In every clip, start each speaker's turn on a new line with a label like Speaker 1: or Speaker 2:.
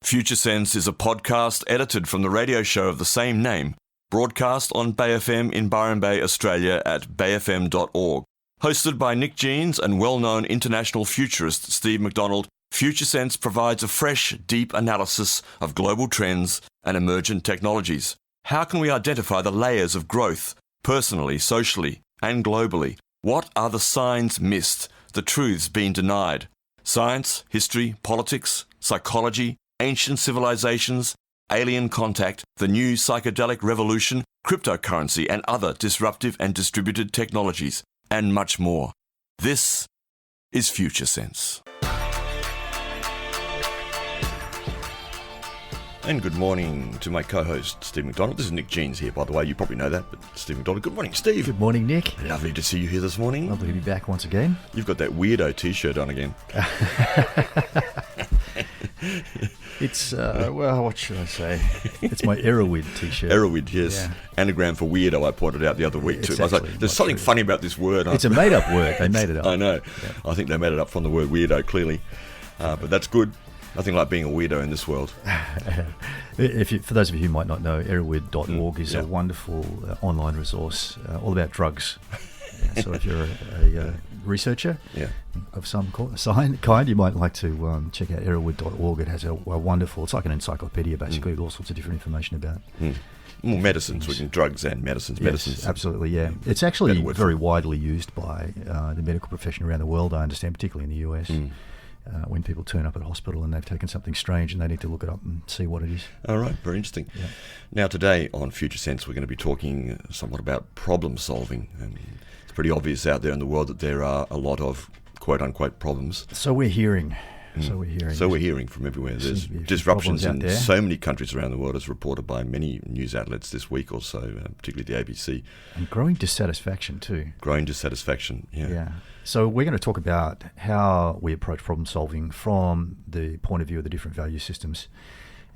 Speaker 1: Future Sense is a podcast edited from the radio show of the same name, broadcast on Bay FM in Byron Bay, Australia at bayfm.org. Hosted by Nick Jeans and well-known international futurist Steve McDonald, Future Sense provides a fresh, deep analysis of global trends and emergent technologies. How can we identify the layers of growth, personally, socially, and globally? What are the signs missed, the truths being denied? Science, history, politics, psychology, ancient civilizations, alien contact, the new psychedelic revolution, cryptocurrency and other disruptive and distributed technologies, and much more. This is Future Sense. And good morning to my co-host, Steve McDonald. This is Nick Jeans here, by the way. You probably know that, but Steve McDonald. Good morning, Steve.
Speaker 2: Good morning, Nick.
Speaker 1: Lovely to see you here this morning.
Speaker 2: Lovely to be back once again.
Speaker 1: You've got that weirdo T-shirt on again.
Speaker 2: It's, well, what should I say? It's my Erowid T-shirt.
Speaker 1: Erowid, yes.
Speaker 2: Yeah.
Speaker 1: Anagram for weirdo, I pointed out the other week too.
Speaker 2: It's
Speaker 1: I was like, there's something funny about this word.
Speaker 2: It's a made-up word. They made it up.
Speaker 1: I know.
Speaker 2: Yeah.
Speaker 1: I think they made it up from the word weirdo, clearly. But that's good. Nothing like being a weirdo in this world.
Speaker 2: For those of you who might not know, erowid.org is a wonderful online resource all about drugs. So if you're a researcher of some kind, you might like to check out erowid.org. It has a wonderful, it's like an encyclopedia basically, with all sorts of different information about
Speaker 1: more medicines, drugs and medicines.
Speaker 2: Yes,
Speaker 1: medicines.
Speaker 2: Absolutely, yeah. It's actually very widely used by the medical profession around the world, I understand, particularly in the US. When people turn up at a hospital and they've taken something strange and they need to look it up and see what it is.
Speaker 1: All right, very interesting. Yeah. Now today on Future Sense we're going to be talking somewhat about problem solving. And it's pretty obvious out there in the world that there are a lot of quote-unquote problems.
Speaker 2: So we're hearing.
Speaker 1: So we're hearing from everywhere. There's disruptions in so many countries around the world, as reported by many news outlets this week or so, particularly the ABC.
Speaker 2: And growing dissatisfaction too.
Speaker 1: Growing dissatisfaction, yeah.
Speaker 2: So we're going to talk about how we approach problem solving from the point of view of the different value systems,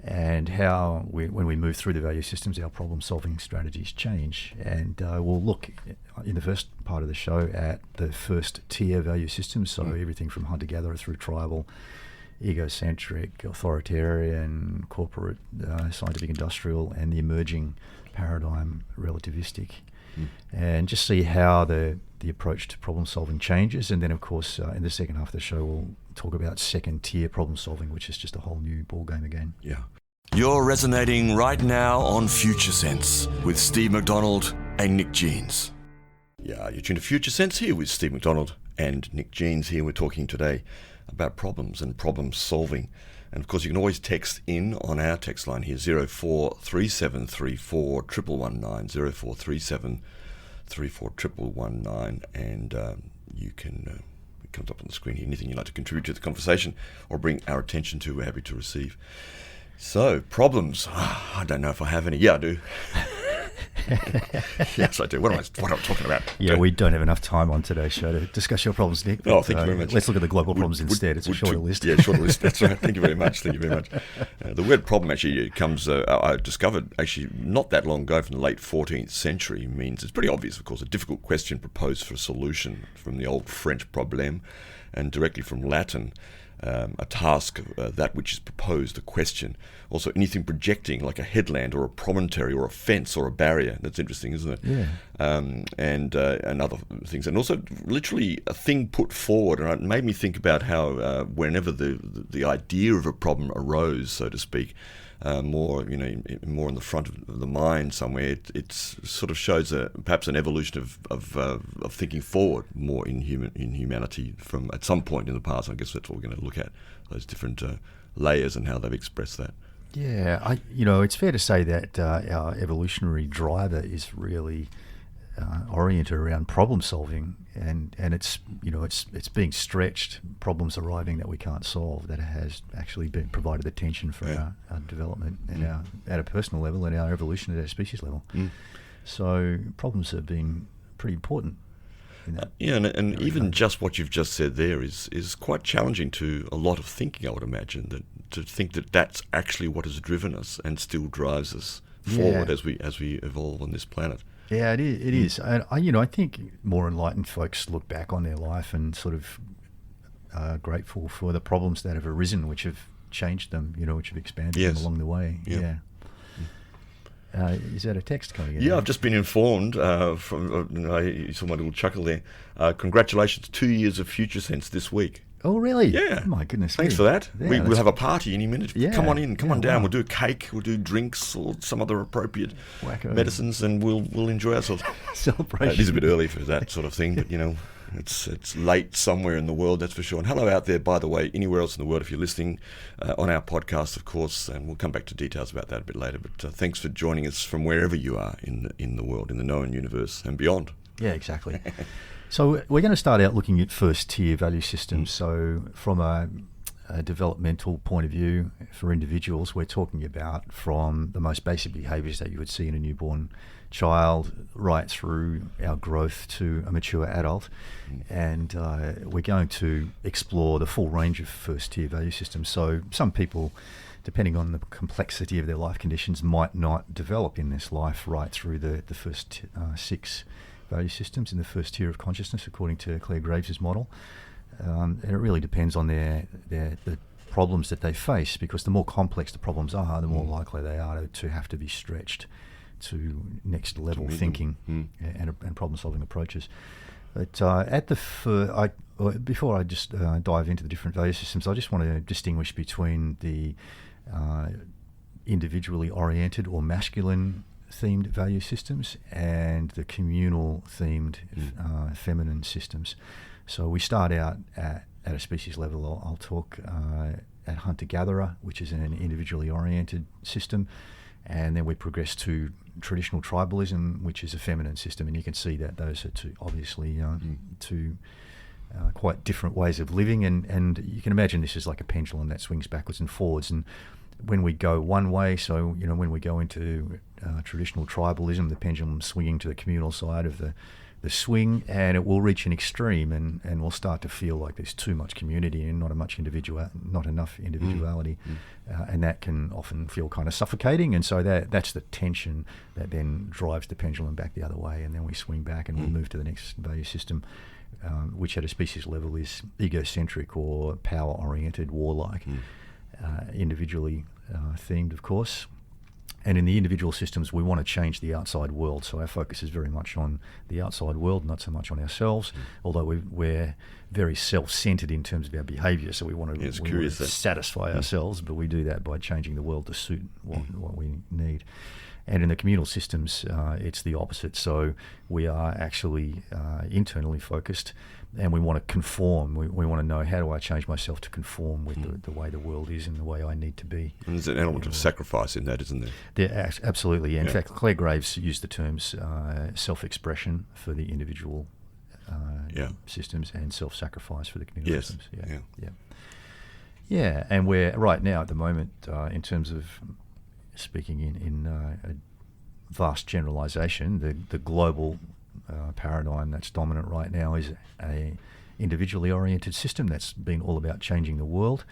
Speaker 2: and how when we move through the value systems, our problem solving strategies change. And we'll look in the first part of the show at the first tier value systems, so everything from hunter-gatherer through tribal, egocentric, authoritarian, corporate, scientific, industrial, and the emerging paradigm relativistic. And just see how the approach to problem solving changes. And then of course in the second half of the show we'll talk about second tier problem solving, which is just a whole new ball game again.
Speaker 1: Yeah. You're resonating right now on Future Sense with Steve McDonald and Nick Jeans. Yeah, you're tuned to Future Sense here with Steve McDonald and Nick Jeans here. We're talking today about problems and problem solving. And of course you can always text in on our text line here, 043734 1119, 0437 1119, and you can, it comes up on the screen here, anything you'd like to contribute to the conversation or bring our attention to, we're happy to receive. So, problems. I don't know if I have any. Yeah, I do. Yes, I do. What am I talking about?
Speaker 2: Yeah, we don't have enough time on today's show to discuss your problems, Nick.
Speaker 1: But, thank you very much.
Speaker 2: Let's look at the global problems instead. It's a shorter list.
Speaker 1: Yeah, shorter list. That's right. Thank you very much. The word problem actually comes, I discovered actually not that long ago, from the late 14th century, means it's pretty obvious, of course, a difficult question proposed for a solution, from the old French problème, and directly from Latin. A task, that which is proposed, a question. Also anything projecting, like a headland or a promontory or a fence or a barrier. That's interesting, isn't it?
Speaker 2: Yeah.
Speaker 1: And other things. And also literally a thing put forward. And it made me think about how whenever the idea of a problem arose, so to speak, more in the front of the mind somewhere, it sort of shows perhaps an evolution of thinking forward more in humanity from at some point in the past. I guess that's what we're going to look at, those different layers and how they've expressed that.
Speaker 2: Yeah, it's fair to say that our evolutionary driver is really oriented around problem solving, and it's being stretched, problems arriving that we can't solve, that has actually been provided attention for our development and our, at a personal level, and our evolution at a species level. So problems have been pretty important.
Speaker 1: And even just what you've just said there is quite challenging to a lot of thinking, I would imagine, that to think that that's actually what has driven us and still drives us forward as we evolve on this planet.
Speaker 2: Yeah, it is. And I think more enlightened folks look back on their life and sort of are grateful for the problems that have arisen, which have changed them, which have expanded
Speaker 1: Yes.
Speaker 2: them along the way.
Speaker 1: Yeah.
Speaker 2: Yeah. Is that a text coming in?
Speaker 1: Yeah, I've just been informed you saw my little chuckle there. Congratulations, 2 years of Future Sense this week.
Speaker 2: Oh, really?
Speaker 1: Yeah.
Speaker 2: Oh, my goodness.
Speaker 1: Thanks for that.
Speaker 2: Yeah,
Speaker 1: We'll have a party any minute.
Speaker 2: Yeah.
Speaker 1: Come on in, come on down.
Speaker 2: Wow.
Speaker 1: We'll do a cake, we'll do drinks or some other appropriate
Speaker 2: Wacko.
Speaker 1: medicines, and we'll enjoy ourselves.
Speaker 2: Celebration.
Speaker 1: It is a bit early for that sort of thing, but it's late somewhere in the world, that's for sure. And hello out there, by the way, anywhere else in the world if you're listening on our podcast, of course, and we'll come back to details about that a bit later. But thanks for joining us from wherever you are in the world, in the known universe and beyond.
Speaker 2: Yeah, exactly. So we're going to start out looking at first-tier value systems. So from a developmental point of view for individuals, we're talking about from the most basic behaviours that you would see in a newborn child right through our growth to a mature adult. And we're going to explore the full range of first-tier value systems. So some people, depending on the complexity of their life conditions, might not develop in this life right through the first 6 value systems in the first tier of consciousness, according to Claire Graves' model. And it really depends on the problems that they face, because the more complex the problems are, the more likely they are to have to be stretched to next level thinking and problem-solving approaches. But before I just dive into the different value systems, I just want to distinguish between the individually oriented or masculine themed value systems and the communal themed feminine systems. So we start out at a species level. I'll talk at hunter-gatherer, which is an individually oriented system, and then we progress to traditional tribalism, which is a feminine system. And you can see that those are two quite different ways of living, and you can imagine this is like a pendulum that swings backwards and forwards. And when we go one way, so when we go into traditional tribalism, the pendulum swinging to the communal side of the swing, and it will reach an extreme, and we'll start to feel like there's too much community and not enough individuality, and that can often feel kind of suffocating. And so that's the tension that then drives the pendulum back the other way, and then we swing back and we move to the next value system, which at a species level is egocentric or power-oriented, warlike, individually themed, of course. And in the individual systems, we want to change the outside world. So our focus is very much on the outside world, not so much on ourselves, although we're very self-centered in terms of our behaviour. So we want to satisfy ourselves, but we do that by changing the world to suit what we need. And in the communal systems, it's the opposite. So we are actually internally focused, and we want to conform. We want to know, how do I change myself to conform with the way the world is and the way I need to be.
Speaker 1: And there's an element of sacrifice in that, isn't there?
Speaker 2: There absolutely. In fact, Claire Graves used the terms self-expression for the individual systems and self-sacrifice for the communal systems. Yeah, and we're right now at the moment, in terms of speaking in a vast generalisation, the global paradigm that's dominant right now is a individually oriented system that's been all about changing the world.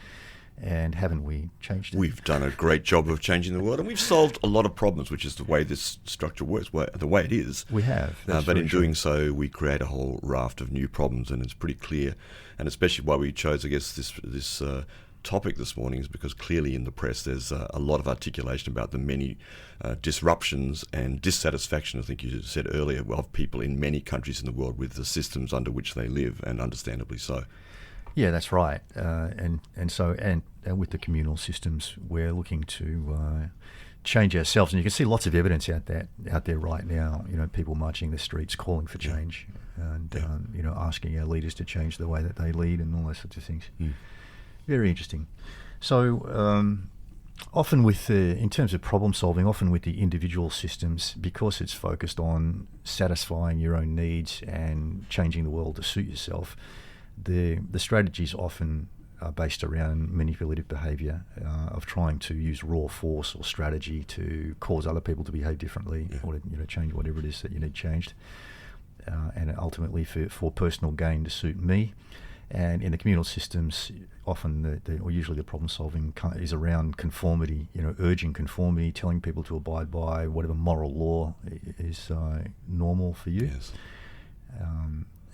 Speaker 2: And haven't we changed it?
Speaker 1: We've done a great job of changing the world, and we've solved a lot of problems, which is the way this structure works, the way it is.
Speaker 2: We have.
Speaker 1: But in doing so, we create a whole raft of new problems, and it's pretty clear. And especially why we chose, I guess, this topic this morning is because clearly in the press there's a lot of articulation about the many disruptions and dissatisfaction, I think you said earlier, of people in many countries in the world with the systems under which they live, and understandably so.
Speaker 2: Yeah, that's right. And with the communal systems, we're looking to change ourselves, and you can see lots of evidence out there right now. People marching the streets, calling for change, and asking our leaders to change the way that they lead, and all those sorts of things. Very interesting. So often in terms of problem solving, often with the individual systems, because it's focused on satisfying your own needs and changing the world to suit yourself, the strategies often are based around manipulative behaviour, of trying to use raw force or strategy to cause other people to behave differently, or to change whatever it is that you need changed, and ultimately for personal gain to suit me. And in the communal systems, often or usually the problem solving is around conformity, urging conformity, telling people to abide by whatever moral law is normal for you.
Speaker 1: Yes.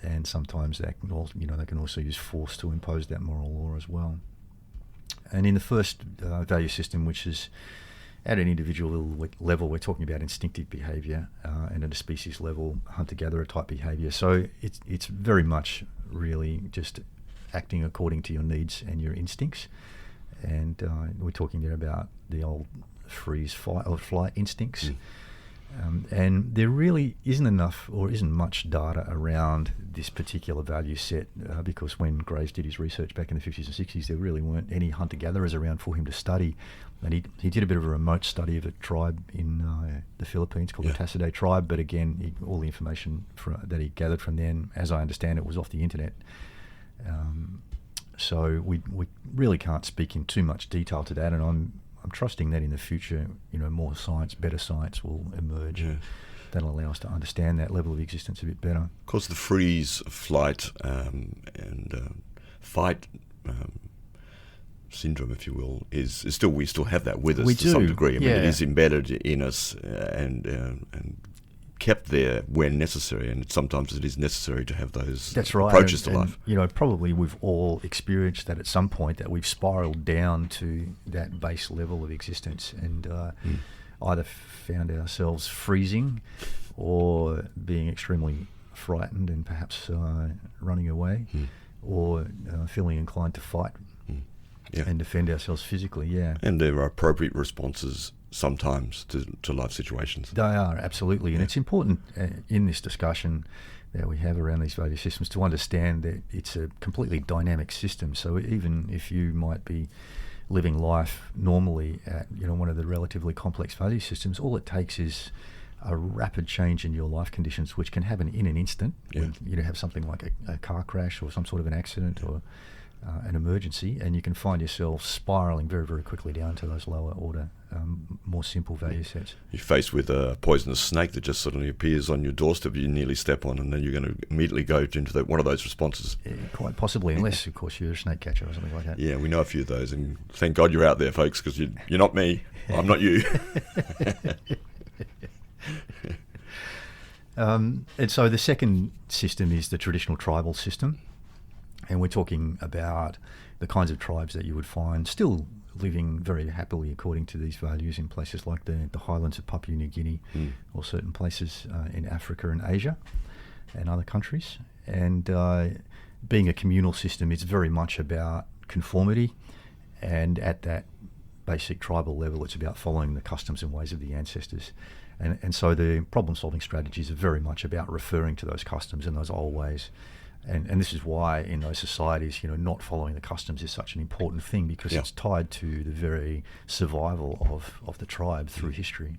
Speaker 2: And sometimes they can also use force to impose that moral law as well. And in the first value system, which is at an individual level, we're talking about instinctive behaviour, and at a species level, hunter-gatherer type behaviour. So it's very much really just acting according to your needs and your instincts. And we're talking there about the old freeze, fight, or flight instincts. And there really isn't enough or isn't much data around this particular value set, because when Graves did his research back in the 50s and 60s, there really weren't any hunter-gatherers around for him to study. And he did a bit of a remote study of a tribe in the Philippines called the Tassidae tribe, but again, all the information that he gathered from them, as I understand it, was off the internet. So we really can't speak in too much detail to that, and I'm trusting that in the future, more science, better science will emerge. That'll allow us to understand that level of existence a bit better.
Speaker 1: Of course, the freeze, flight, and fight syndrome, if you will, is still, we still have that with us to some degree. I mean, it is embedded in us and kept there when necessary, and sometimes it is necessary to have those approaches to life.
Speaker 2: Probably we've all experienced that at some point, that we've spiraled down to that base level of existence and either found ourselves freezing or being extremely frightened and perhaps running away, or feeling inclined to fight and defend ourselves physically.
Speaker 1: And there are appropriate responses sometimes to life situations.
Speaker 2: They are, absolutely. And it's important in this discussion that we have around these value systems to understand that it's a completely dynamic system. So even if you might be living life normally at one of the relatively complex value systems, all it takes is a rapid change in your life conditions, which can happen in an instant. When you have something like a car crash or some sort of an accident or an emergency, and you can find yourself spiralling very, very quickly down to those lower order, more simple value sets.
Speaker 1: You're faced with a poisonous snake that just suddenly appears on your doorstep, you nearly step on, and then you're going to immediately go into one of those responses.
Speaker 2: Quite possibly, unless, of course, you're a snake catcher or something like that.
Speaker 1: Yeah, we know a few of those, and thank God you're out there, folks, because you're not me. I'm not you.
Speaker 2: And so the second system is the traditional tribal system. And we're talking about the kinds of tribes that you would find still living very happily according to these values in places like the highlands of Papua New Guinea, or certain places in Africa and Asia and other countries. And being a communal system, it's very much about conformity, and at that basic tribal level, it's about following the customs and ways of the ancestors. And so the problem-solving strategies are very much about referring to those customs and those old ways. And this is why in those societies, not following the customs is such an important thing, because it's tied to the very survival of the tribe through history,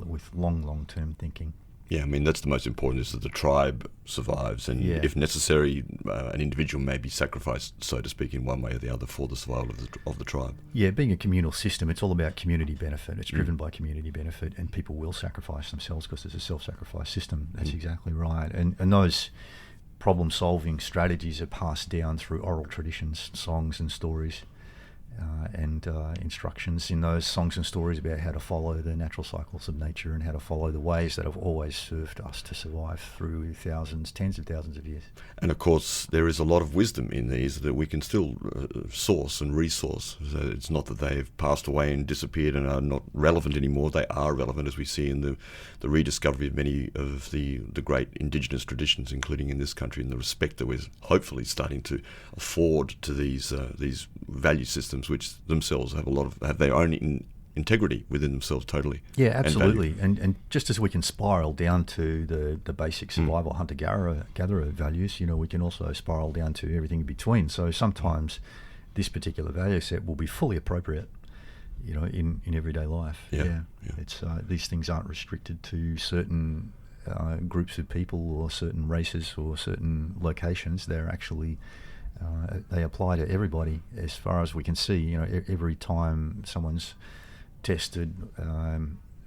Speaker 2: with long-term thinking.
Speaker 1: Yeah, I mean, that's the most important, is that the tribe survives, and if necessary, an individual may be sacrificed, so to speak, in one way or the other for the survival of the tribe. Yeah,
Speaker 2: being a communal system, it's all about community benefit. It's driven by community benefit, and people will sacrifice themselves because it's a self-sacrifice system. That's exactly right. And those problem-solving strategies are passed down through oral traditions, songs and stories, and instructions in those songs and stories about how to follow the natural cycles of nature and how to follow the ways that have always served us to survive through thousands, tens of thousands of years.
Speaker 1: And of course, there is a lot of wisdom in these that we can still source and resource. So it's not that they've passed away and disappeared and are not relevant anymore. They are relevant, as we see in the rediscovery of many of the great indigenous traditions, including in this country, and the respect that we're hopefully starting to afford to these value systems, which themselves have their own integrity within themselves totally.
Speaker 2: Yeah, absolutely. And just as we can spiral down to the basic survival hunter-gatherer values, we can also spiral down to everything in between. So sometimes this particular value set will be fully appropriate, in everyday life. It's these things aren't restricted to certain groups of people or certain races or certain locations. They're actually they apply to everybody, as far as we can see. Every time someone's tested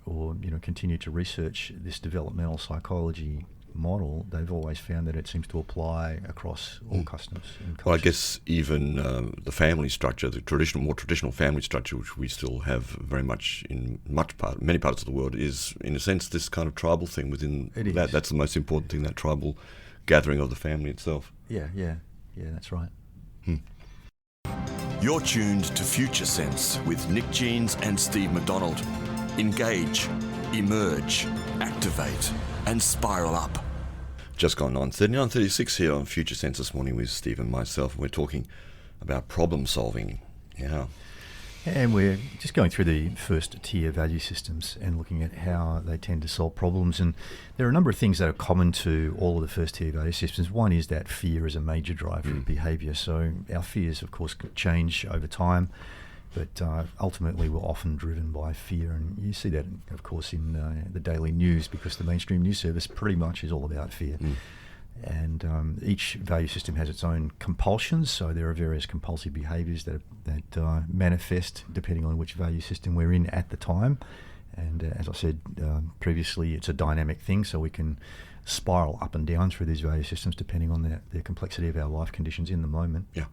Speaker 2: or continue to research this developmental psychology model, they've always found that it seems to apply across all customs and cultures.
Speaker 1: Well, I guess even the family structure, the more traditional family structure, which we still have very much in many parts of the world, is in a sense this kind of tribal thing within that. That's the most important thing, that tribal gathering of the family itself.
Speaker 2: Yeah, that's right.
Speaker 1: You're tuned to Future Sense with Nick Jeans and Steve McDonald. Engage, emerge, activate, and spiral up. Just gone 9:36 here on Future Sense this morning with Steve and myself, and we're talking about problem solving. Yeah.
Speaker 2: And we're just going through the first tier value systems and looking at how they tend to solve problems. And there are a number of things that are common to all of the first tier value systems. One is that fear is a major driver of behaviour. So our fears, of course, change over time, but ultimately we're often driven by fear. And you see that, of course, in the daily news, because the mainstream news service pretty much is all about fear. And each value system has its own compulsions, so there are various compulsive behaviours that manifest depending on which value system we're in at the time. And as I said previously, it's a dynamic thing, so we can spiral up and down through these value systems depending on the complexity of our life conditions in the moment.
Speaker 1: Yeah.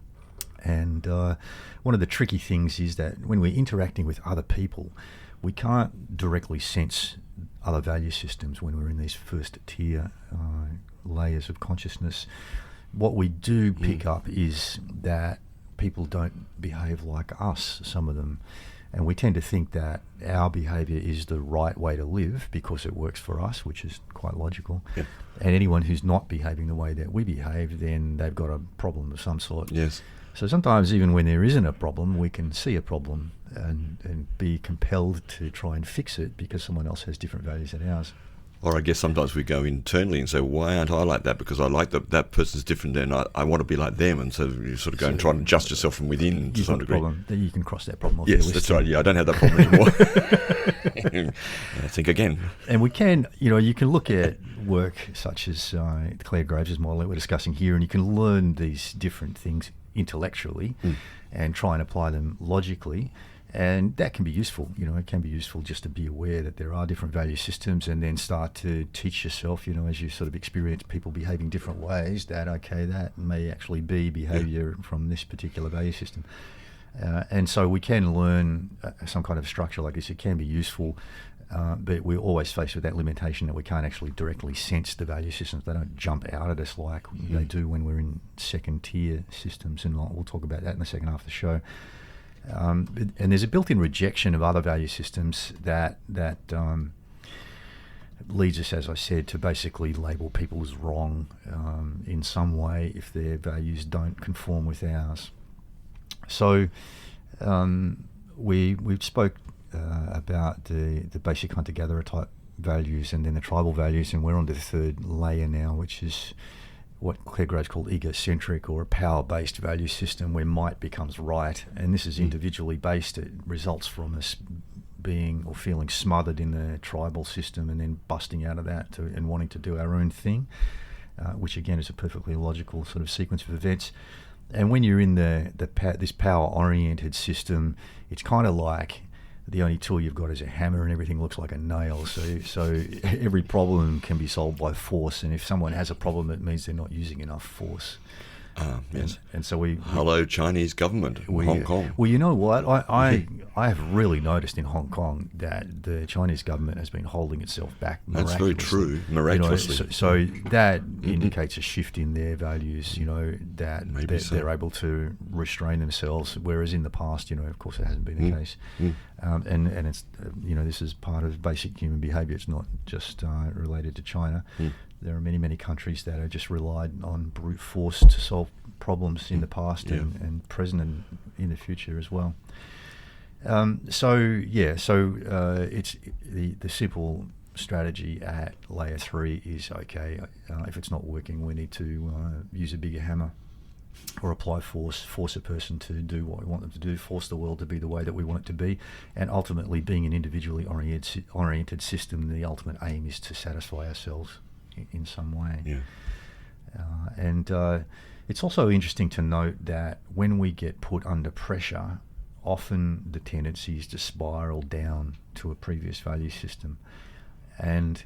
Speaker 2: And one of the tricky things is that when we're interacting with other people, we can't directly sense other value systems when we're in these first tier layers of consciousness. What we do pick up is that people don't behave like us, some of them, and we tend to think that our behaviour is the right way to live because it works for us, which is quite logical.
Speaker 1: Yeah.
Speaker 2: And anyone who's not behaving the way that we behave, then they've got a problem of some sort.
Speaker 1: Yes.
Speaker 2: So sometimes even when there isn't a problem, we can see a problem and be compelled to try and fix it because someone else has different values than ours.
Speaker 1: Or I guess sometimes we go internally and say, why aren't I like that? Because I like that person's different and I want to be like them. And so you sort of go and try and adjust yourself from within to some degree.
Speaker 2: Problem. You can cross that problem off.
Speaker 1: Yes, that's right. Yeah, I don't have that problem anymore. I think again.
Speaker 2: And we can, you can look at work such as Claire Graves' model that we're discussing here, and you can learn these different things intellectually and try and apply them logically. And that can be useful. It can be useful just to be aware that there are different value systems, and then start to teach yourself, as you sort of experience people behaving different ways, that, okay, that may actually be behaviour from this particular value system. And so we can learn some kind of structure like this. It can be useful, but we're always faced with that limitation that we can't actually directly sense the value systems. They don't jump out at us like they do when we're in second tier systems, and we'll talk about that in the second half of the show. And there's a built-in rejection of other value systems that leads us, as I said, to basically label people as wrong in some way if their values don't conform with ours. So we've spoke about the basic hunter-gatherer type values and then the tribal values, and we're on to the third layer now, which is what Claire Graves called egocentric, or a power-based value system where might becomes right. And this is individually based. It results from us being or feeling smothered in the tribal system and then busting out of that and wanting to do our own thing, which again is a perfectly logical sort of sequence of events. And when you're in this power-oriented system, it's kind of like the only tool you've got is a hammer and everything looks like a nail. So every problem can be solved by force, and if someone has a problem, it means they're not using enough force.
Speaker 1: Yes.
Speaker 2: And so
Speaker 1: Hello, Chinese government, Hong Kong.
Speaker 2: Well, you know what? I have really noticed in Hong Kong that the Chinese government has been holding itself back miraculously.
Speaker 1: That's very true, miraculously.
Speaker 2: So that indicates a shift in their values, that they're able to restrain themselves, whereas in the past, of course, it hasn't been the case. And it's, this is part of basic human behaviour. It's not just related to China. There are many, many countries that have just relied on brute force to solve problems in the past and present and in the future as well. So it's the simple strategy at layer 3 is, okay, if it's not working, we need to use a bigger hammer or apply force a person to do what we want them to do, force the world to be the way that we want it to be. And ultimately, being an individually oriented system, the ultimate aim is to satisfy ourselves in some way. And it's also interesting to note that when we get put under pressure, often the tendency is to spiral down to a previous value system. And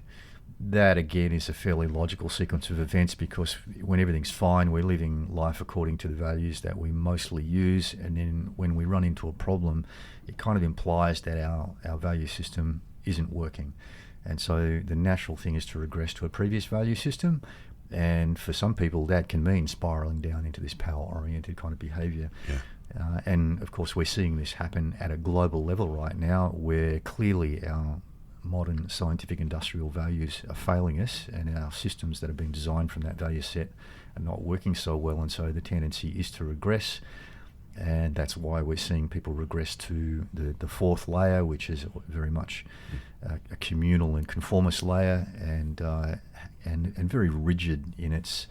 Speaker 2: that again is a fairly logical sequence of events, because when everything's fine, we're living life according to the values that we mostly use, and then when we run into a problem, it kind of implies that our value system isn't working. And so the natural thing is to regress to a previous value system, and for some people that can mean spiraling down into this power-oriented kind of behaviour. And of course, we're seeing this happen at a global level right now, where clearly our modern scientific industrial values are failing us, and our systems that have been designed from that value set are not working so well, and so the tendency is to regress. And that's why we're seeing people regress to the fourth layer, which is very much a communal and conformist layer, and very rigid in its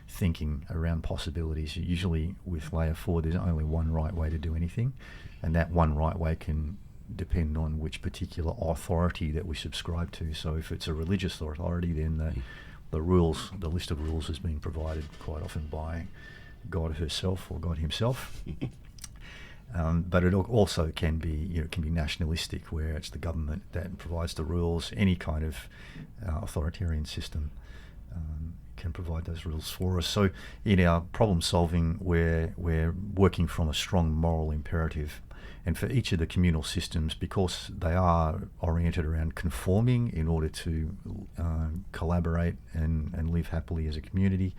Speaker 2: thinking around possibilities. Usually with layer 4, there's only one right way to do anything, and that one right way can depend on which particular authority that we subscribe to. So if it's a religious authority, then the rules, the list of rules, is being provided quite often by God herself or God himself. But it also can be, can be nationalistic, where it's the government that provides the rules. Any kind of authoritarian system can provide those rules for us. So in our problem solving, we're working from a strong moral imperative. And for each of the communal systems, because they are oriented around conforming in order to collaborate and live happily as a community,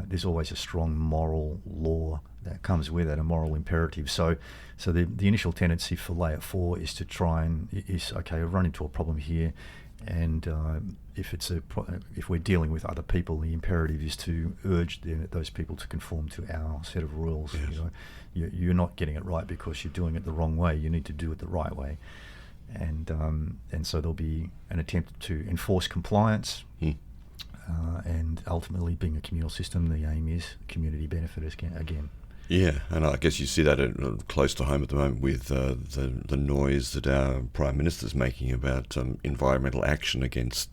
Speaker 2: there's always a strong moral law that comes with it, a moral imperative. So the initial tendency for layer 4 is to try and I've run into a problem here, and if we're dealing with other people, the imperative is to urge those people to conform to our set of rules.
Speaker 1: Yes.
Speaker 2: You're not getting it right because you're doing it the wrong way. You need to do it the right way, and so there'll be an attempt to enforce compliance. And ultimately, being a communal system, the aim is community benefit again.
Speaker 1: Yeah, and I guess you see that close to home at the moment with the noise that our Prime Minister's making about environmental action against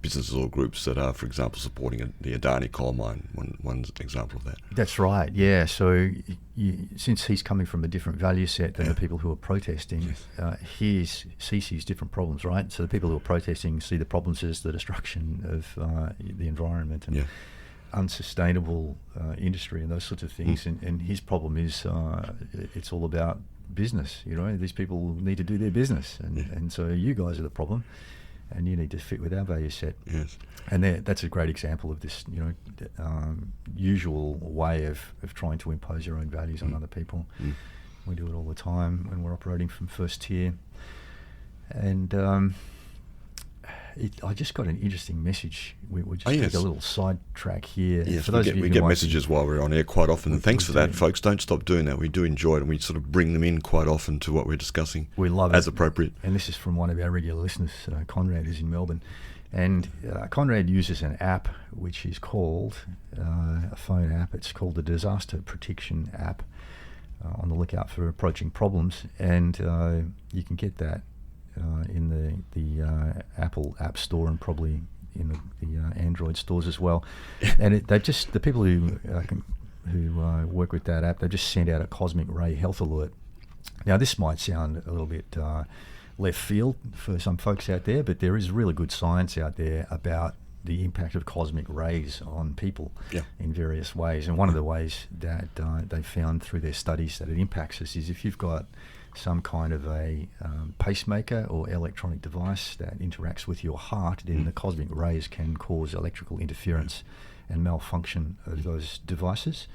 Speaker 1: businesses or groups that are, for example, supporting the Adani coal mine, one example of that.
Speaker 2: That's right, yeah. So since he's coming from a different value set than the people who are protesting, he sees different problems, right? So the people who are protesting see the problems as the destruction of the environment and unsustainable industry and those sorts of things, and his problem is it's all about business. These people need to do their business, and so you guys are the problem, and you need to fit with our value set.
Speaker 1: Yes,
Speaker 2: and that's a great example of this usual way of trying to impose your own values on other people. We do it all the time when we're operating from first tier, and I just got an interesting message. We'll just take a little sidetrack here.
Speaker 1: Yes, we get messages while we're on air quite often, and thanks for that, folks. Don't stop doing that. We do enjoy it, and we sort of bring them in quite often to what we're discussing.
Speaker 2: We love
Speaker 1: as
Speaker 2: it.
Speaker 1: Appropriate.
Speaker 2: And this is from one of our regular listeners, Conrad, who's in Melbourne. And Conrad uses an app which is called, a phone app, it's called the Disaster Prediction app, on the lookout for approaching problems. And you can get that in the Apple App Store and probably in the Android stores as well. And the people who work with that app, they just sent out a cosmic ray health alert. Now this might sound a little bit left field for some folks out there, but there is really good science out there about the impact of cosmic rays on people in various ways. And one of the ways that they found through their studies that it impacts us is if you've got some kind of a pacemaker or electronic device that interacts with your heart, then the cosmic rays can cause electrical interference and malfunction of those devices.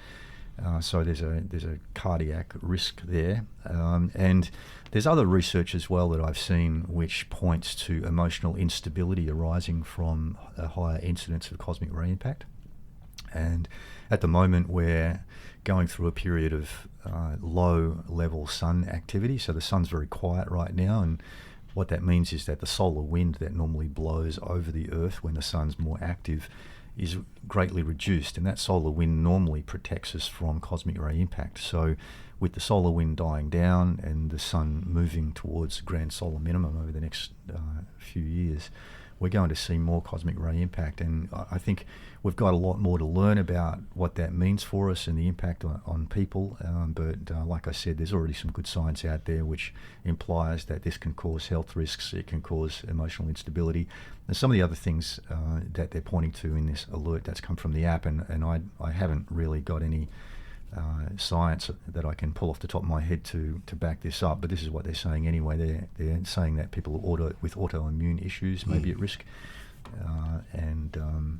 Speaker 2: So there's a cardiac risk there, and there's other research as well that I've seen which points to emotional instability arising from a higher incidence of cosmic ray impact. And at the moment we're going through a period of low level sun activity, so the sun's very quiet right now, and what that means is that the solar wind that normally blows over the earth when the sun's more active is greatly reduced, and that solar wind normally protects us from cosmic ray impact. So with the solar wind dying down and the sun moving towards grand solar minimum over the next few years, we're going to see more cosmic ray impact. And I think we've got a lot more to learn about what that means for us and the impact on people. But like I said, there's already some good science out there which implies that this can cause health risks, it can cause emotional instability. And some of the other things that they're pointing to in this alert that's come from the app, and I haven't really got any science that I can pull off the top of my head to back this up, but this is what they're saying anyway. They're saying that people with autoimmune issues may be at risk, and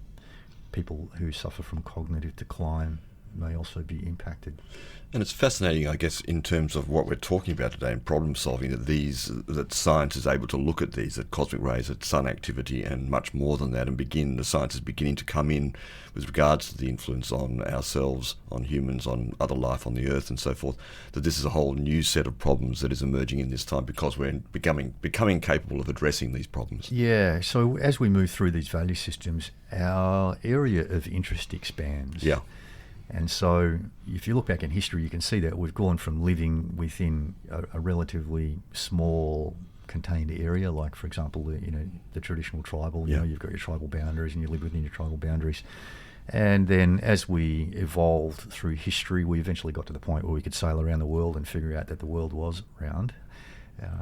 Speaker 2: people who suffer from cognitive decline may also be impacted.
Speaker 1: And it's fascinating, I guess, in terms of what we're talking about today in problem solving, that science is able to look at these, at cosmic rays, at sun activity, and much more than that, and the science is beginning to come in with regards to the influence on ourselves, on humans, on other life on the earth, and so forth. That this is a whole new set of problems that is emerging in this time because we're becoming capable of addressing these problems.
Speaker 2: Yeah. So as we move through these value systems, our area of interest expands.
Speaker 1: Yeah.
Speaker 2: And so if you look back in history, you can see that we've gone from living within a relatively small contained area, like, for example, the traditional tribal, you've got your tribal boundaries and you live within your tribal boundaries. And then as we evolved through history, we eventually got to the point where we could sail around the world and figure out that the world was round.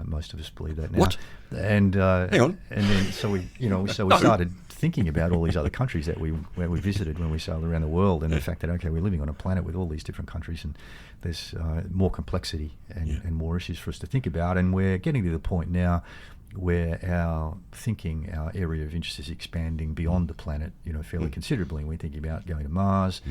Speaker 2: Most of us believe that now.
Speaker 1: What?
Speaker 2: And
Speaker 1: hang on.
Speaker 2: And then so we started thinking about all these other countries where we visited when we sailed around the world, and the fact that we're living on a planet with all these different countries, and there's more complexity and more issues for us to think about, and we're getting to the point now where our area of interest is expanding beyond the planet, fairly considerably. And we're thinking about going to Mars.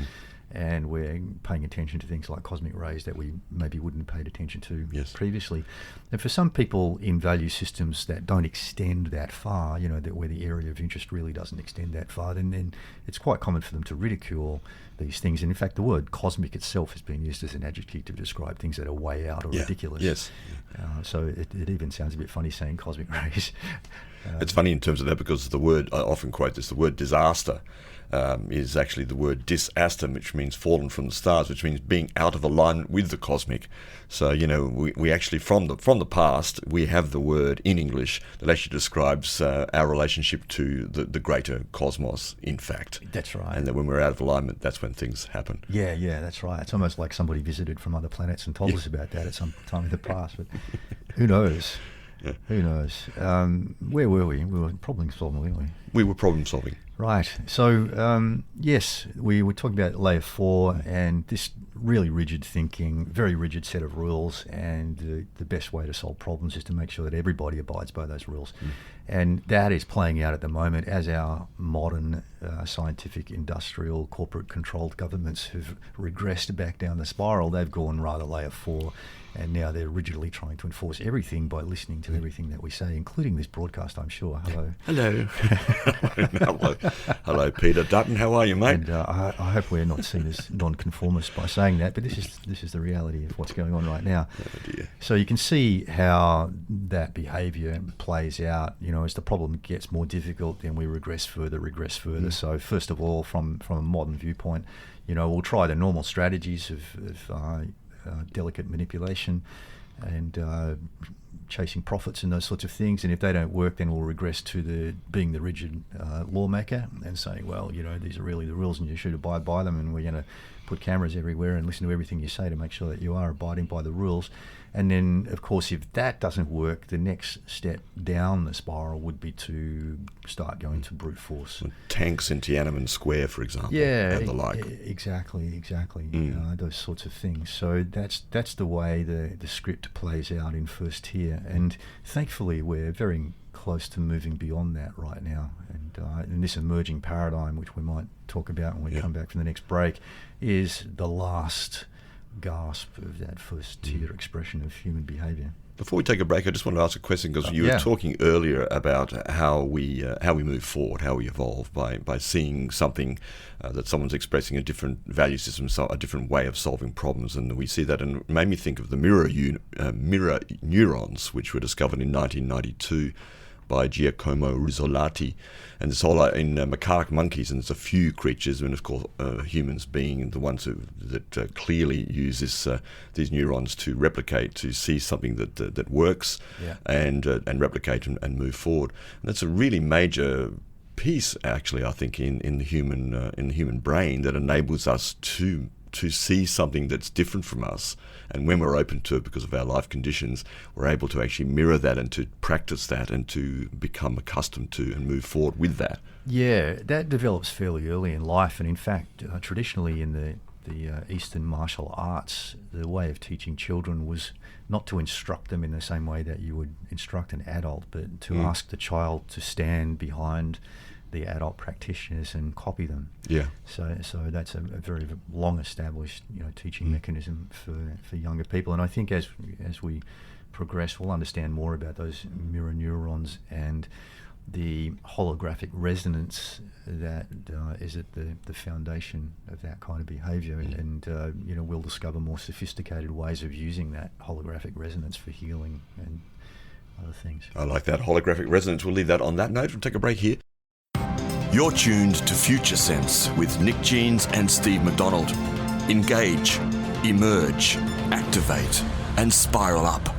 Speaker 2: And we're paying attention to things like cosmic rays that we maybe wouldn't have paid attention to previously. And for some people in value systems that don't extend that far, that where the area of interest really doesn't extend that far, then it's quite common for them to ridicule these things. And in fact, the word cosmic itself has been used as an adjective to describe things that are way out or ridiculous.
Speaker 1: Yes.
Speaker 2: So it even sounds a bit funny saying cosmic rays.
Speaker 1: It's funny in terms of that because the word, I often quote this, the word disaster is actually the word disaster, which means fallen from the stars, which means being out of alignment with the cosmic. So, we actually, from the past, we have the word in English that actually describes our relationship to the greater cosmos, in fact.
Speaker 2: That's right.
Speaker 1: And that when we're out of alignment, that's when things happen.
Speaker 2: Yeah, that's right. It's almost like somebody visited from other planets and told us about that at some time in the past, but who knows?
Speaker 1: Yeah.
Speaker 2: Who knows? Where were we? We were problem solving, weren't we?
Speaker 1: We were problem solving.
Speaker 2: Right. So, yes, we were talking about layer 4 and this really rigid thinking, very rigid set of rules, and the best way to solve problems is to make sure that everybody abides by those rules. And that is playing out at the moment as our modern scientific, industrial, corporate-controlled governments have regressed back down the spiral. They've gone rather layer 4, and now they're rigidly trying to enforce everything by listening to everything that we say, including this broadcast, I'm sure. Hello.
Speaker 1: Hello. Hello, Peter Dutton. How are you, mate?
Speaker 2: And I hope we're not seen as non-conformist by saying that, but this is the reality of what's going on right now.
Speaker 1: Oh, dear.
Speaker 2: So you can see how that behaviour plays out. As the problem gets more difficult, then we regress further. So first of all, from a modern viewpoint, we'll try the normal strategies of delicate manipulation and chasing profits and those sorts of things, and if they don't work, then we'll regress to being the rigid lawmaker and saying, well, these are really the rules and you should abide by them, and we're going to put cameras everywhere and listen to everything you say to make sure that you are abiding by the rules. And then, of course, if that doesn't work, the next step down the spiral would be to start going to brute force.
Speaker 1: Tanks in Tiananmen Square, for example, and the like.
Speaker 2: Exactly. Those sorts of things. So that's the way the script plays out in first tier. And thankfully, we're very close to moving beyond that right now. And this emerging paradigm, which we might talk about when we come back from the next break, is the last gasp of that first tier expression of human behaviour.
Speaker 1: Before we take a break, I just want to ask a question, because you were talking earlier about how we move forward, how we evolve by seeing something that someone's expressing a different value system, a different way of solving problems, and we see that, and it made me think of the mirror neurons, which were discovered in 1992 by Giacomo Rizzolatti, and this whole in macaque monkeys, and there's a few creatures, and of course humans being the ones that clearly use these neurons to replicate, to see something that works, and replicate and move forward. And that's a really major piece, actually, I think, in the human brain that enables us to see something that's different from us, and when we're open to it because of our life conditions, we're able to actually mirror that and to practice that and to become accustomed to and move forward with that.
Speaker 2: Yeah, that develops fairly early in life, and in fact, traditionally in the Eastern martial arts, the way of teaching children was not to instruct them in the same way that you would instruct an adult, but to ask the child to stand behind the adult practitioners and copy them.
Speaker 1: Yeah.
Speaker 2: So that's a very long established teaching mechanism for younger people. And I think as we progress, we'll understand more about those mirror neurons and the holographic resonance that is at the foundation of that kind of behaviour, and we'll discover more sophisticated ways of using that holographic resonance for healing and other things.
Speaker 1: I like that, holographic resonance. We'll leave that on that note. We'll take a break here. You're tuned to Future Sense with Nick Jeans and Steve McDonald. Engage, emerge, activate, and spiral up.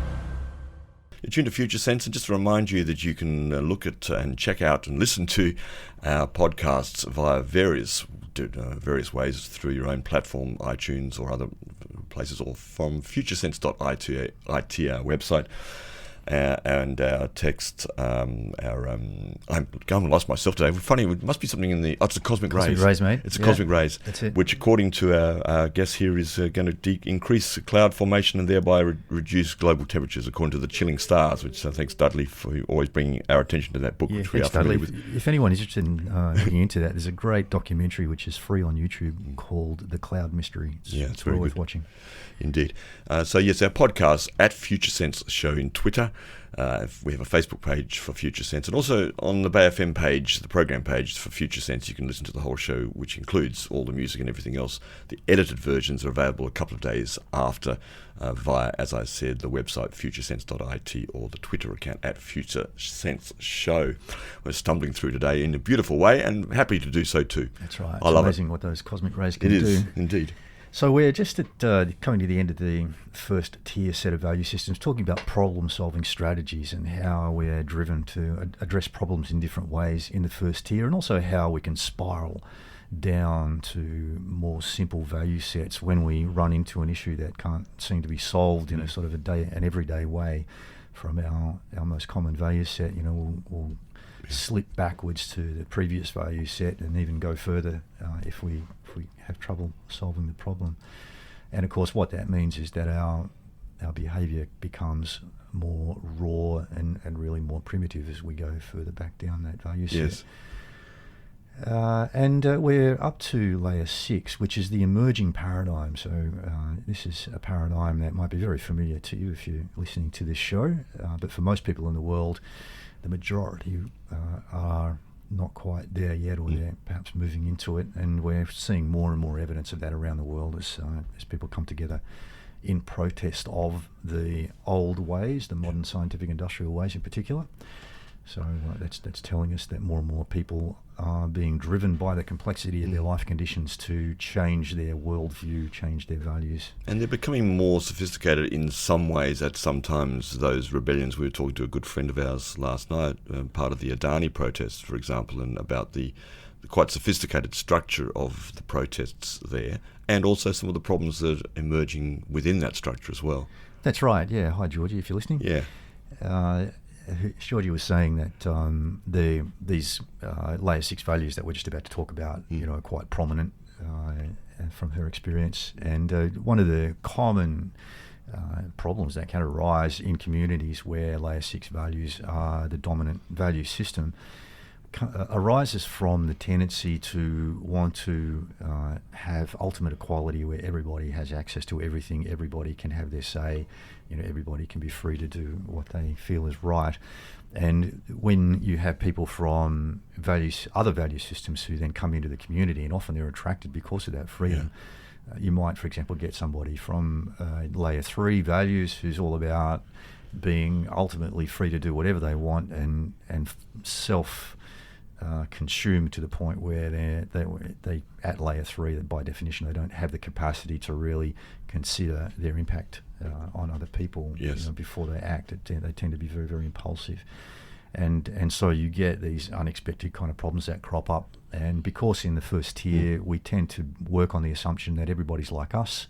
Speaker 1: You're tuned to Future Sense, and just to remind you that you can look at and check out and listen to our podcasts via various ways through your own platform, iTunes or other places, or from futuresense.it, our website. And our text, I'm going lost myself today. Funny, it must be something in the... Oh, it's the cosmic rays.
Speaker 2: Cosmic rays, mate.
Speaker 1: It's the cosmic rays.
Speaker 2: That's it.
Speaker 1: Which, according to our guest here, is going to increase cloud formation and thereby reduce global temperatures, according to the Chilling Stars, which thanks Dudley for always bringing our attention to that book, which we are familiar with.
Speaker 2: If anyone is interested in looking into that, there's a great documentary which is free on YouTube called The Cloud Mystery. It's very worth watching.
Speaker 1: Indeed. So yes, our podcast at Future Sense Show in Twitter. We have a Facebook page for Future Sense, and also on the Bay FM page, the program page for Future Sense, you can listen to the whole show, which includes all the music and everything else. The edited versions are available a couple of days after via, as I said, the website futuresense.it or the Twitter account at Future Sense Show. We're stumbling through today in a beautiful way, and happy to do so too.
Speaker 2: That's right. It's amazing what those cosmic rays can do.
Speaker 1: It is, indeed.
Speaker 2: So we're just coming to the end of the first tier set of value systems, talking about problem-solving strategies and how we're driven to address problems in different ways in the first tier, and also how we can spiral down to more simple value sets when we run into an issue that can't seem to be solved in a sort of an everyday way from our most common value set. We'll slip backwards to the previous value set and even go further if we have trouble solving the problem. And of course what that means is that our behaviour becomes more raw and really more primitive as we go further back down that value set.
Speaker 1: Yes.
Speaker 2: And we're up to layer 6, which is the emerging paradigm. So this is a paradigm that might be very familiar to you if you're listening to this show, but for most people in the world, the majority are not quite there yet, or they're perhaps moving into it, and we're seeing more and more evidence of that around the world as people come together in protest of the old ways, the modern scientific industrial ways in particular. So that's telling us that more and more people are being driven by the complexity of their life conditions to change their worldview, change their values.
Speaker 1: And they're becoming more sophisticated in some ways. At sometimes those rebellions, we were talking to a good friend of ours last night, part of the Adani protests, for example, and about the quite sophisticated structure of the protests there, and also some of the problems that are emerging within that structure as well.
Speaker 2: That's right, yeah. Hi, Georgie, if you're listening.
Speaker 1: Yeah.
Speaker 2: Georgie was saying that these layer 6 values that we're just about to talk about, are quite prominent from her experience. And one of the common problems that can arise in communities where layer 6 values are the dominant value system arises from the tendency to want to have ultimate equality, where everybody has access to everything, everybody can have their say, everybody can be free to do what they feel is right. And when you have people from other value systems who then come into the community, and often they're attracted because of that freedom, you might, for example, get somebody from layer 3 values who's all about being ultimately free to do whatever they want and consumed to the point where they at layer 3, that by definition they don't have the capacity to really consider their impact on other people.
Speaker 1: Yes.
Speaker 2: Before they act. They tend to be very, very impulsive, and so you get these unexpected kind of problems that crop up. And because in the first tier we tend to work on the assumption that everybody's like us,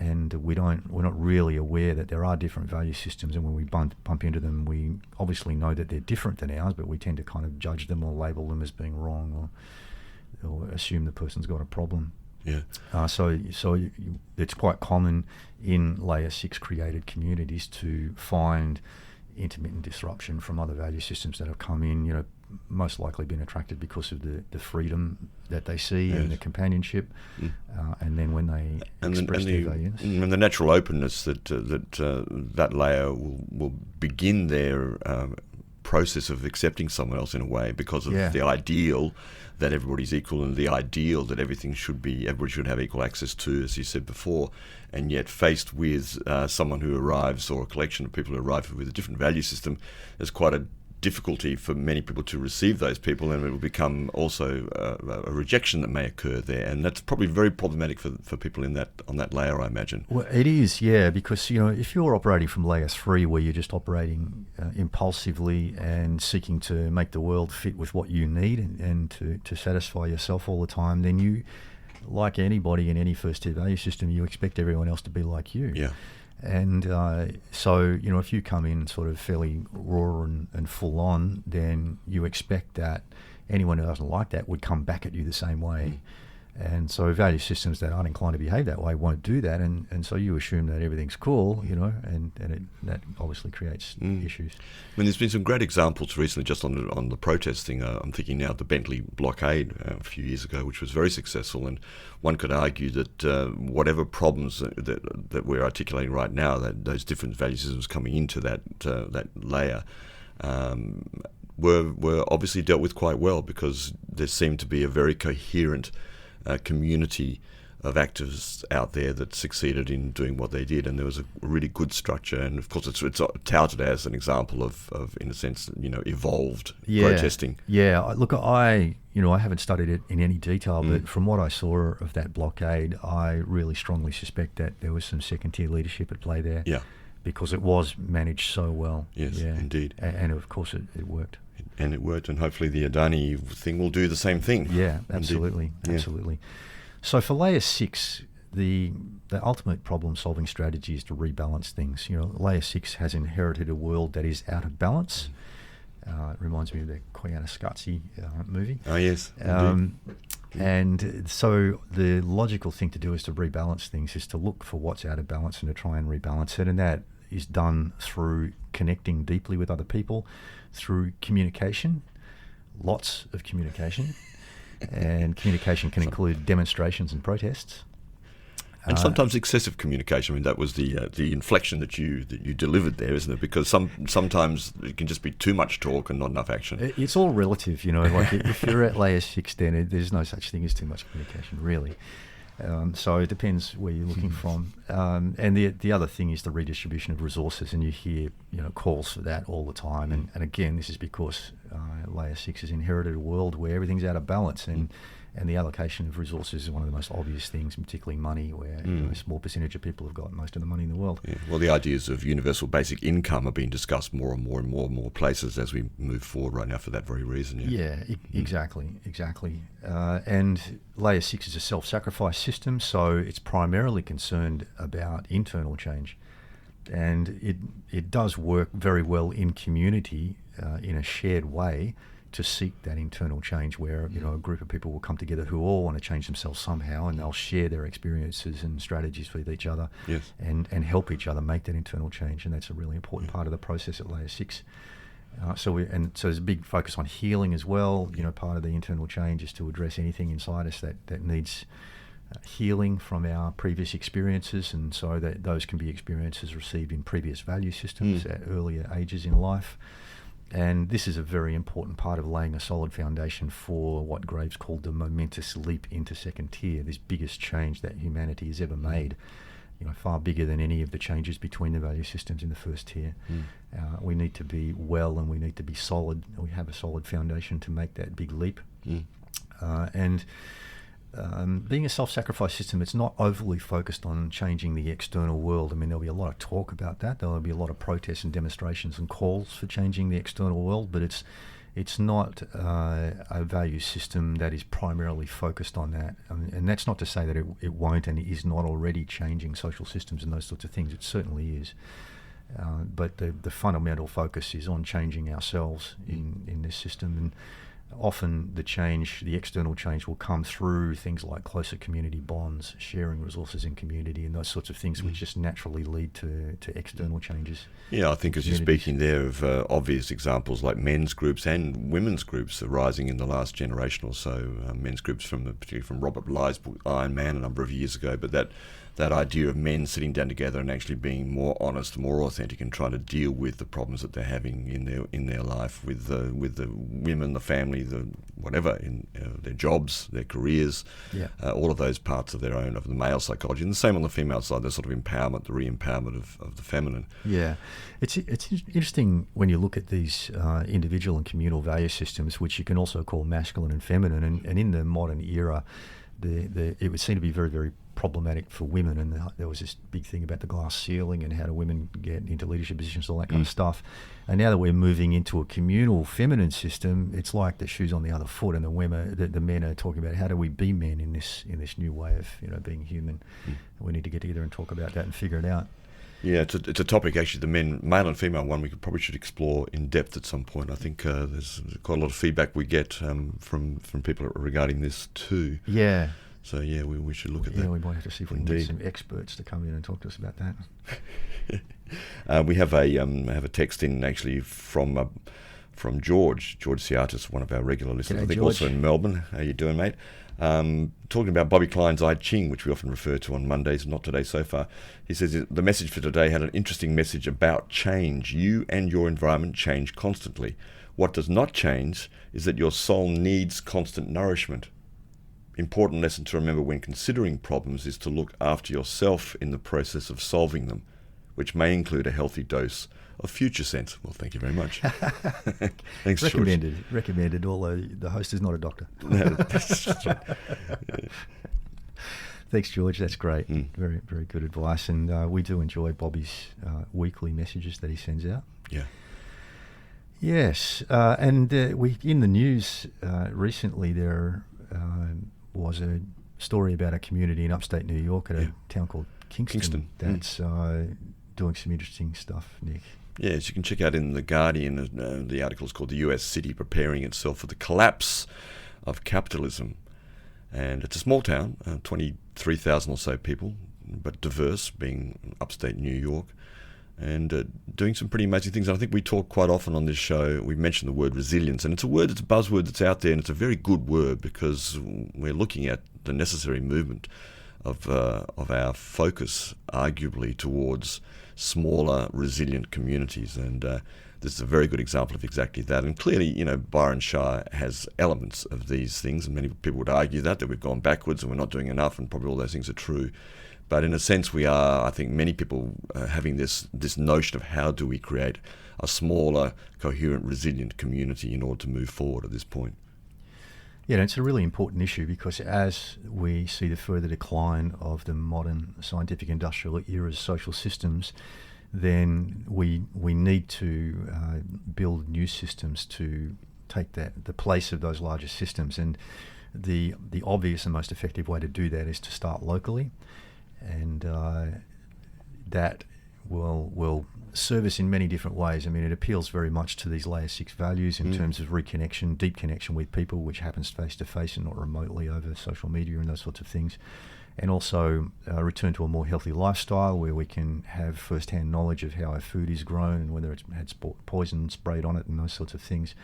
Speaker 2: and we're not really aware that there are different value systems, and when we bump into them, we obviously know that they're different than ours, but we tend to kind of judge them or label them as being wrong, or assume the person's got a problem.
Speaker 1: Yeah.
Speaker 2: So it's quite common in layer 6 created communities to find intermittent disruption from other value systems that have come in, most likely been attracted because of the freedom that they see and the companionship, and then when they express their values.
Speaker 1: And the natural openness that layer will begin their process of accepting someone else in a way, because of the ideal that everybody's equal and the ideal that everybody should have equal access to, as you said before. And yet faced with someone who arrives, or a collection of people who arrive with a different value system, there's quite a difficulty for many people to receive those people, and it will become also a rejection that may occur there, and that's probably very problematic for people on that layer, I imagine.
Speaker 2: Well, it is, because if you're operating from layer 3, where you're just operating impulsively and seeking to make the world fit with what you need and to satisfy yourself all the time, then you, like anybody in any first tier value system, you expect everyone else to be like you.
Speaker 1: Yeah.
Speaker 2: And so, if you come in sort of fairly raw and full on, then you expect that anyone who doesn't like that would come back at you the same way. And so value systems that aren't inclined to behave that way won't do that. And so you assume that everything's cool, and that obviously creates issues.
Speaker 1: I mean, there's been some great examples recently just on the protest thing. I'm thinking now of the Bentley blockade a few years ago, which was very successful. And one could argue that whatever problems that we're articulating right now, that those different value systems coming into that layer, were obviously dealt with quite well, because there seemed to be a very coherent community of activists out there that succeeded in doing what they did, and there was a really good structure. And of course, it's touted as an example of in a sense, evolved protesting.
Speaker 2: Yeah, look, I haven't studied it in any detail, but from what I saw of that blockade, I really strongly suspect that there was some second-tier leadership at play there.
Speaker 1: Yeah,
Speaker 2: because it was managed so well.
Speaker 1: Yes, indeed.
Speaker 2: And of course, it worked.
Speaker 1: And it worked, and hopefully the Adani thing will do the same thing.
Speaker 2: Yeah, absolutely, absolutely. So for layer 6, the ultimate problem-solving strategy is to rebalance things. Layer 6 has inherited a world that is out of balance. It reminds me of the Koyaanisqatsi movie.
Speaker 1: Oh, yes.
Speaker 2: And so the logical thing to do is to rebalance things, is to look for what's out of balance and to try and rebalance it. And that is done through connecting deeply with other people, through communication, lots of communication. And communication can include demonstrations and protests.
Speaker 1: And sometimes excessive communication. I mean, that was the inflection that you delivered there, isn't it? Because sometimes it can just be too much talk and not enough action.
Speaker 2: It's all relative, Like if you're at layer 6, then there's no such thing as too much communication, really. So it depends where you're looking from. And the other thing is the redistribution of resources, and you hear calls for that all the time. And again, this is because layer 6 has inherited a world where everything's out of balance, and the allocation of resources is one of the most obvious things, particularly money, where a small percentage of people have got most of the money in the world. Yeah.
Speaker 1: Well, the ideas of universal basic income are being discussed more and more places as we move forward right now for that very reason.
Speaker 2: Exactly. And layer 6 is a self-sacrifice system, so it's primarily concerned about internal change. And it does work very well in community in a shared way to seek that internal change, where a group of people will come together who all want to change themselves somehow, and they'll share their experiences and strategies with each other, and help each other make that internal change. And that's a really important part of the process at layer 6. So there's a big focus on healing as well. Part of the internal change is to address anything inside us that needs healing from our previous experiences, and so that those can be experiences received in previous value systems at earlier ages in life. And this is a very important part of laying a solid foundation for what Graves called the momentous leap into second tier, this biggest change that humanity has ever made, far bigger than any of the changes between the value systems in the first tier. We need to be well, and we need to be solid. We have a solid foundation to make that big leap. Being a self-sacrifice system, it's not overly focused on changing the external world. I mean, there'll be a lot of talk about that. There'll be a lot of protests and demonstrations and calls for changing the external world, but it's not a value system that is primarily focused on that. And that's not to say that it won't and it is not already changing social systems and those sorts of things. It certainly is. But the fundamental focus is on changing ourselves in this system. often the external change will come through things like closer community bonds, sharing resources in community, and those sorts of things which just naturally lead to external changes.
Speaker 1: Yeah, I think as you're speaking there of obvious examples like men's groups and women's groups arising in the last generation or so. Men's groups particularly from Robert Bly's book Iron Man a number of years ago, but that idea of men sitting down together and actually being more honest, more authentic, and trying to deal with the problems that they're having in their life with the women, the family, the whatever, in their jobs, their careers, all of those parts of their own, of the male psychology, and the same on the female side, the sort of empowerment, the re-empowerment of the feminine.
Speaker 2: Yeah, it's interesting when you look at these individual and communal value systems, which you can also call masculine and feminine, and in the modern era, it would seem to be very, very problematic for women, and there was this big thing about the glass ceiling and how do women get into leadership positions, all that kind of stuff. And now that we're moving into a communal feminine system, it's like the shoe's on the other foot, and the men are talking about how do we be men in this new way of being human. We need to get together and talk about that and figure it out.
Speaker 1: Yeah, it's a topic actually, the male and female one, we probably should explore in depth at some point. I think there's quite a lot of feedback we get from people regarding this too.
Speaker 2: Yeah.
Speaker 1: So yeah, we should look at that.
Speaker 2: Yeah, we might have to see if we can get some experts to come in and talk to us about
Speaker 1: that. We have a text in actually from George Ciatis, one of our regular listeners.
Speaker 2: G'day,
Speaker 1: I think
Speaker 2: George.
Speaker 1: also in Melbourne. How you doing, mate? Talking about Bobby Klein's I Ching, which we often refer to on Mondays, not today so far. He says the message for today had an interesting message about change. You and your environment change constantly. What does not change is that your soul needs constant nourishment. Important lesson to remember when considering problems is to look after yourself in the process of solving them, which may include a healthy dose of future sense. Well, thank you very much. Thanks,
Speaker 2: recommended.
Speaker 1: George.
Speaker 2: Recommended, although the host is not a doctor.
Speaker 1: No, that's right. Yeah.
Speaker 2: Thanks, George. That's great. Very, very good advice. And we do enjoy Bobby's weekly messages that he sends out.
Speaker 1: Yeah.
Speaker 2: Yes. And we in the news recently there was a story about a community in upstate New York at a town called Kingston. That's doing some interesting stuff, Nick.
Speaker 1: Yes, you can check out in The Guardian, the article is called The US City Preparing Itself for the Collapse of Capitalism. And it's a small town, 23,000 or so people, but diverse, being upstate New York, and doing some pretty amazing things. And I think we talk quite often on this show, we mentioned the word resilience, and it's a word, it's a buzzword that's out there, and it's a very good word because we're looking at the necessary movement of our focus, arguably, towards smaller, resilient communities. And this is a very good example of exactly that. And clearly, Byron Shire has elements of these things, and many people would argue that we've gone backwards and we're not doing enough, and probably all those things are true. But in a sense, we are, I think, many people having this notion of how do we create a smaller, coherent, resilient community in order to move forward at this point.
Speaker 2: Yeah, and it's a really important issue because as we see the further decline of the modern scientific industrial era's social systems, then we need to build new systems to take the place of those larger systems. And the obvious and most effective way to do that is to start locally, and that will serve us in many different ways. I mean, it appeals very much to these layer 6 values in terms of reconnection, deep connection with people, which happens face to face and not remotely over social media and those sorts of things. And also return to a more healthy lifestyle where we can have first-hand knowledge of how our food is grown and whether it's had poison sprayed on it and those sorts of things.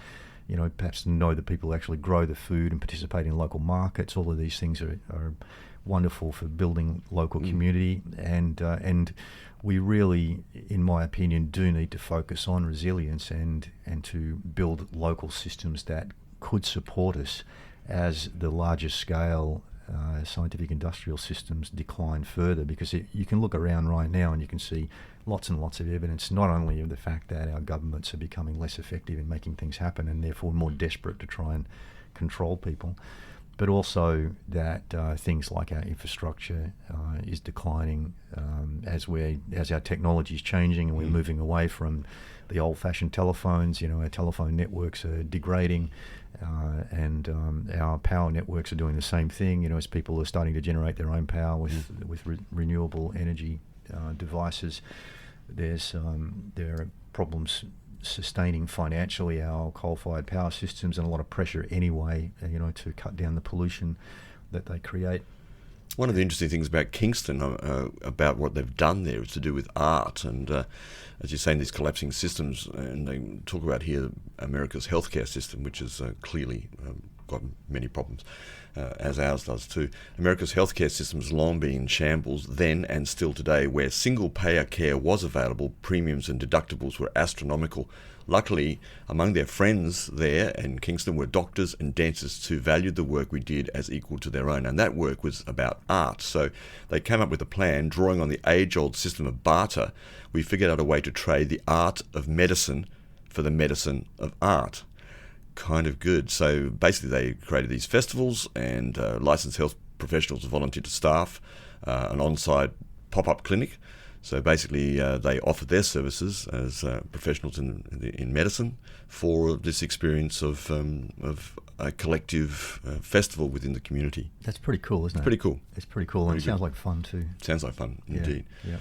Speaker 2: Perhaps know that people actually grow the food and participate in local markets. All of these things are wonderful for building local community, and we really, in my opinion, do need to focus on resilience and to build local systems that could support us as the larger scale scientific industrial systems decline further, because you can look around right now and you can see lots and lots of evidence, not only of the fact that our governments are becoming less effective in making things happen and therefore more desperate to try and control people, but also that things like our infrastructure is declining as our technology is changing and we're moving away from the old-fashioned telephones. Our telephone networks are degrading, and our power networks are doing the same thing. As people are starting to generate their own power with renewable energy devices, there are problems sustaining financially our coal-fired power systems, and a lot of pressure anyway, to cut down the pollution that they create.
Speaker 1: One of the interesting things about Kingston, about what they've done there, is to do with art. And as you're saying, these collapsing systems, and they talk about here America's healthcare system, which has clearly got many problems, as ours does too. America's healthcare system has long been in shambles then and still today. Where single-payer care was available, premiums and deductibles were astronomical. Luckily, among their friends there in Kingston were doctors and dentists who valued the work we did as equal to their own, and that work was about art. So they came up with a plan, drawing on the age-old system of barter. We figured out a way to trade the art of medicine for the medicine of art. Kind of good. So basically they created these festivals, and licensed health professionals volunteered to staff an on-site pop-up clinic. So basically, they offered their services as professionals in medicine for this experience of a collective festival within the community.
Speaker 2: That's pretty cool, isn't it?
Speaker 1: Pretty cool.
Speaker 2: It's pretty cool, and it sounds like fun too.
Speaker 1: Sounds like fun, indeed.
Speaker 2: Yeah.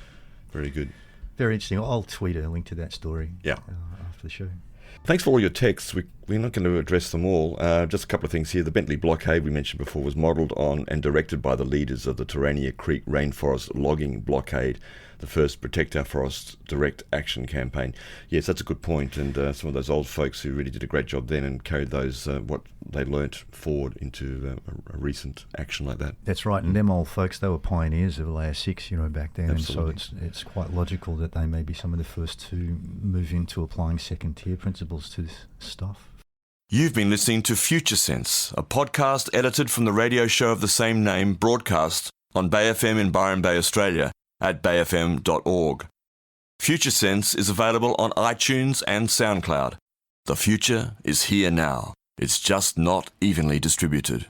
Speaker 1: Very good.
Speaker 2: Very interesting. I'll tweet a link to that story after the show.
Speaker 1: Thanks for all your texts. We're not going to address them all. Just a couple of things here. The Bentley blockade we mentioned before was modelled on and directed by the leaders of the Terania Creek Rainforest Logging Blockade, the first Protect Our Forests direct action campaign. Yes, that's a good point, and some of those old folks who really did a great job then and carried those, what they learnt forward into a recent action like that.
Speaker 2: That's right, and them old folks, they were pioneers of Layer 6, back then.
Speaker 1: Absolutely.
Speaker 2: And so it's quite logical that they may be some of the first to move into applying second-tier principles to this stuff.
Speaker 1: You've been listening to Future Sense, a podcast edited from the radio show of the same name, broadcast on Bay FM in Byron Bay, Australia, at bayfm.org. Future Sense is available on iTunes and SoundCloud. The future is here now. It's just not evenly distributed.